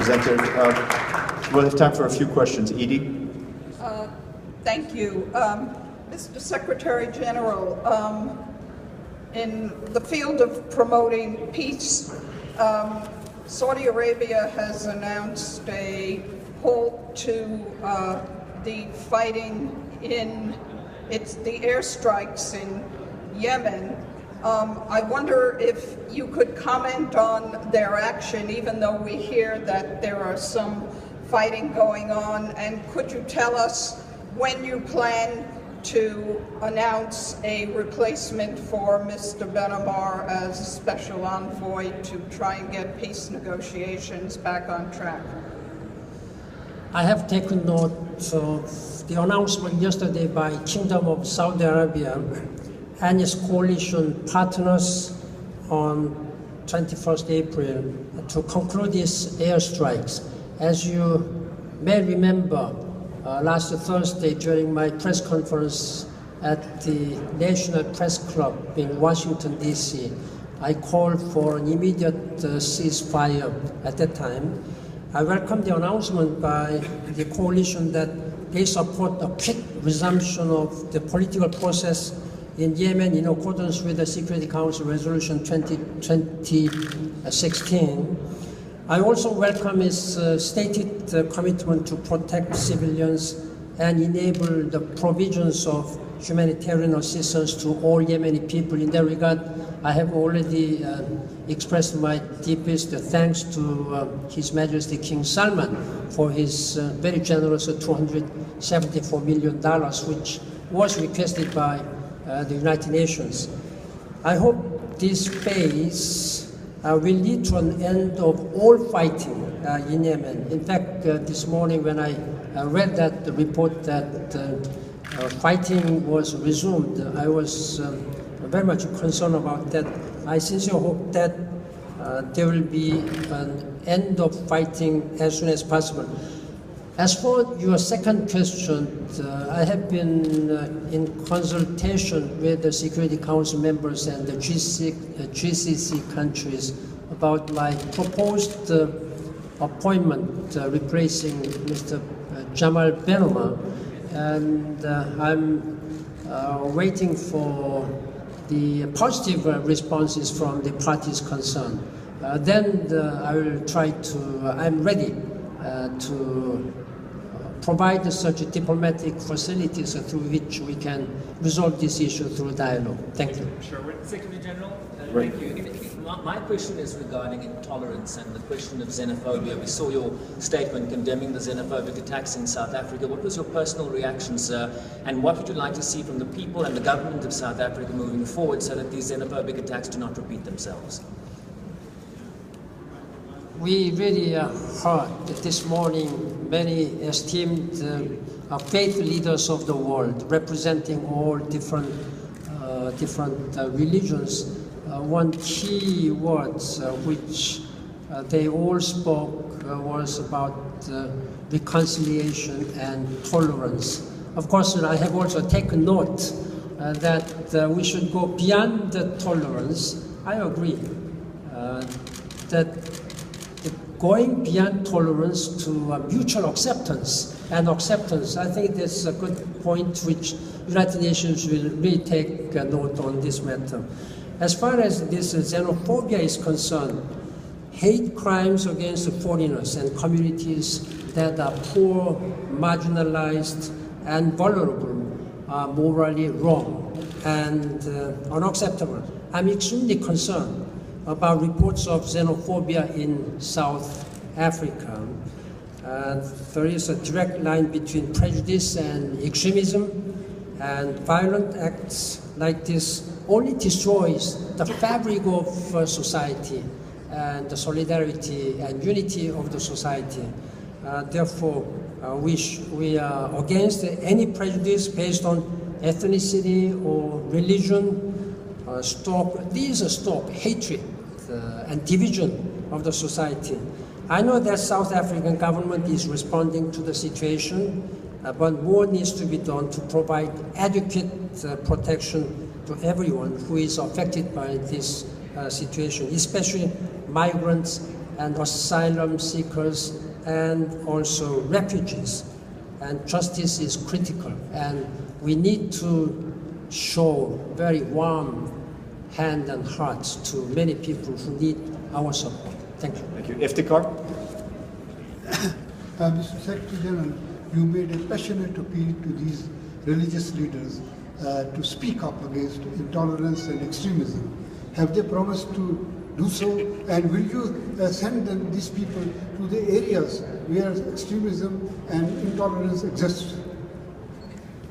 We'll have time for a few questions. Edie? Thank you. Mr. Secretary General, in the field of promoting peace, Saudi Arabia has announced a halt to the fighting in the airstrikes in Yemen. I wonder if you could comment on their action, even though we hear that there are some fighting going on, and could you tell us when you plan to announce a replacement for Mr. Ben Omar as a special envoy to try and get peace negotiations back on track? I have taken note of the announcement yesterday by Kingdom of Saudi Arabia and its coalition partners on 21st April to conclude these airstrikes. As you may remember, last Thursday during my press conference at the National Press Club in Washington, D.C., I called for an immediate ceasefire at that time. I welcome the announcement by the coalition that they support a quick resumption of the political process in Yemen in accordance with the Security Council Resolution 2016. I also welcome its stated commitment to protect civilians and enable the provisions of humanitarian assistance to all Yemeni people. In that regard, I have already expressed my deepest thanks to His Majesty King Salman for his very generous $274 million, which was requested by the United Nations. I hope this phase will lead to an end of all fighting in Yemen. In fact, this morning when I read that report that fighting was resumed, I was very much concerned about that. I sincerely hope that there will be an end of fighting as soon as possible. As for your second question, I have been in consultation with the Security Council members and the GCC countries about my proposed appointment replacing Mr. Jamal Ben Omar, and I'm waiting for the positive responses from the parties concerned. Then I will try to, I'm ready to provide such diplomatic facilities through which we can resolve this issue through dialogue. Thank you. Sure. Secretary General, thank you. My question is regarding intolerance and the question of xenophobia. We saw your statement condemning the xenophobic attacks in South Africa. What was your personal reaction, sir? And what would you like to see from the people and the government of South Africa moving forward so that these xenophobic attacks do not repeat themselves? We really heard this morning many esteemed faith leaders of the world representing all different religions. One key word which they all spoke was about reconciliation and tolerance. Of course, I have also taken note that we should go beyond the tolerance. I agree that going beyond tolerance to mutual acceptance and acceptance, I think that's a good point which United Nations will really take note on this matter. As far as this xenophobia is concerned, hate crimes against foreigners and communities that are poor, marginalized, and vulnerable are morally wrong and unacceptable. I'm extremely concerned about reports of xenophobia in South Africa. There is a direct line between prejudice and extremism, and violent acts like this only destroys the fabric of society and the solidarity and unity of the society. Therefore, we are against any prejudice based on ethnicity or religion. Stop hatred and division of the society. I know that South African government is responding to the situation, but more needs to be done to provide adequate protection to everyone who is affected by this situation, especially migrants and asylum seekers and also refugees. And justice is critical, and we need to show very warm hand and hearts to many people who need our support. Thank you. Thank you. Iftikhar? Mr. Secretary General, you made a passionate appeal to these religious leaders to speak up against intolerance and extremism. Have they promised to do so? And will you send these people to the areas where extremism and intolerance exist?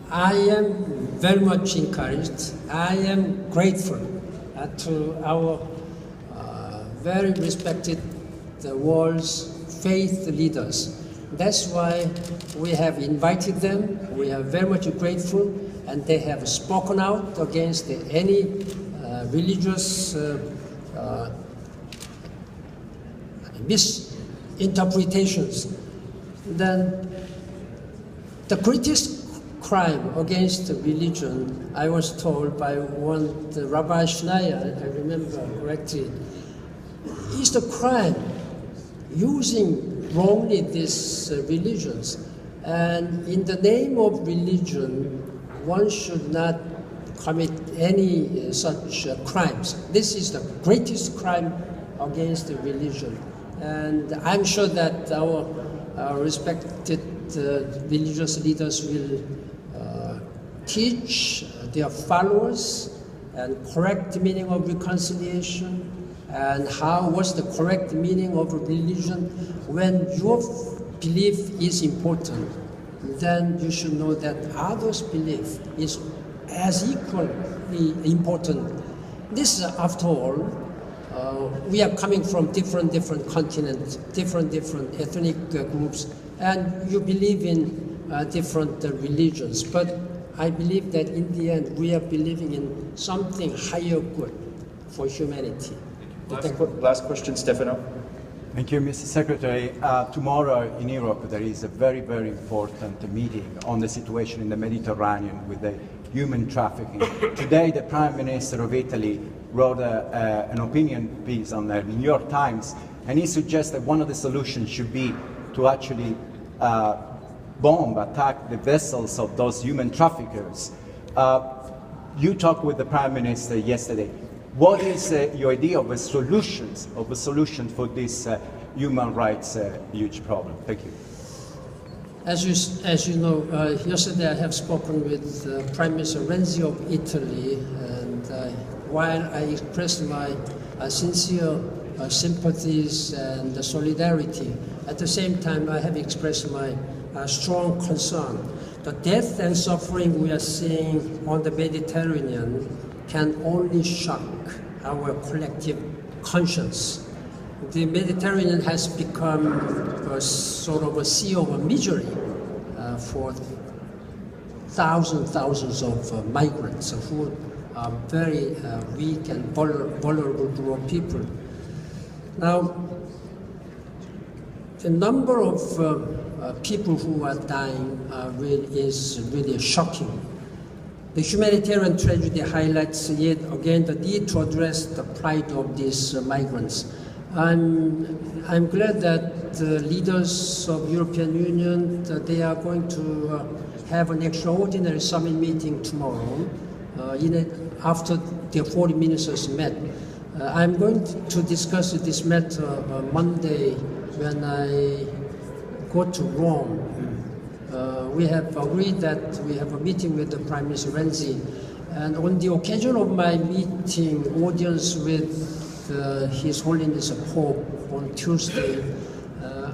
I am very much encouraged. I am grateful to our very respected world's faith leaders. That's why we have invited them. We are very much grateful, and they have spoken out against any religious misinterpretations. Then the greatest crime against religion, I was told by one Rabbi Schneier, I remember correctly, is the crime using wrongly these religions. And in the name of religion, one should not commit any such crimes. This is the greatest crime against the religion. And I'm sure that our respected religious leaders will teach their followers and correct meaning of reconciliation, and what's the correct meaning of religion. When your belief is important, then you should know that others' belief is as equally important. This is, after all, we are coming from different continents, different ethnic groups, and you believe in different religions. But I believe that in the end, we are believing in something higher good for humanity. Last question, Stefano. Thank you, Mr. Secretary. Tomorrow in Europe, there is a very, very important meeting on the situation in the Mediterranean with the human trafficking. Today, the Prime Minister of Italy wrote an opinion piece on the New York Times, and he suggests that one of the solutions should be to actually attack the vessels of those human traffickers. You talked with the Prime Minister yesterday. What is your idea of a solution for this human rights huge problem? Thank you. As you know, yesterday I have spoken with Prime Minister Renzi of Italy, and while I expressed my sincere sympathies and solidarity, at the same time I have expressed my strong concern. The death and suffering we are seeing on the Mediterranean can only shock our collective conscience. The Mediterranean has become a sort of a sea of misery for thousands of migrants who are very weak and vulnerable group of people. Now, the number of people who are dying is really shocking. The humanitarian tragedy highlights yet again the need to address the plight of these migrants. I'm glad that the leaders of European Union, they are going to have an extraordinary summit meeting tomorrow after the 40 ministers met. I'm going to discuss this matter Monday when I go to Rome. We have agreed that we have a meeting with the Prime Minister Renzi, and on the occasion of my meeting audience with His Holiness Pope on Tuesday,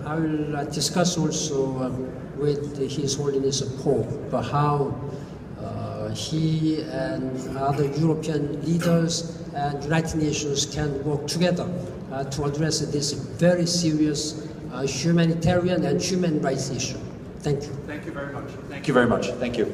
I will discuss also with His Holiness Pope how he and other European leaders and United Nations can work together to address this very serious humanitarian and human rights issue. Thank you. Thank you very much. Thank you very much. Thank you.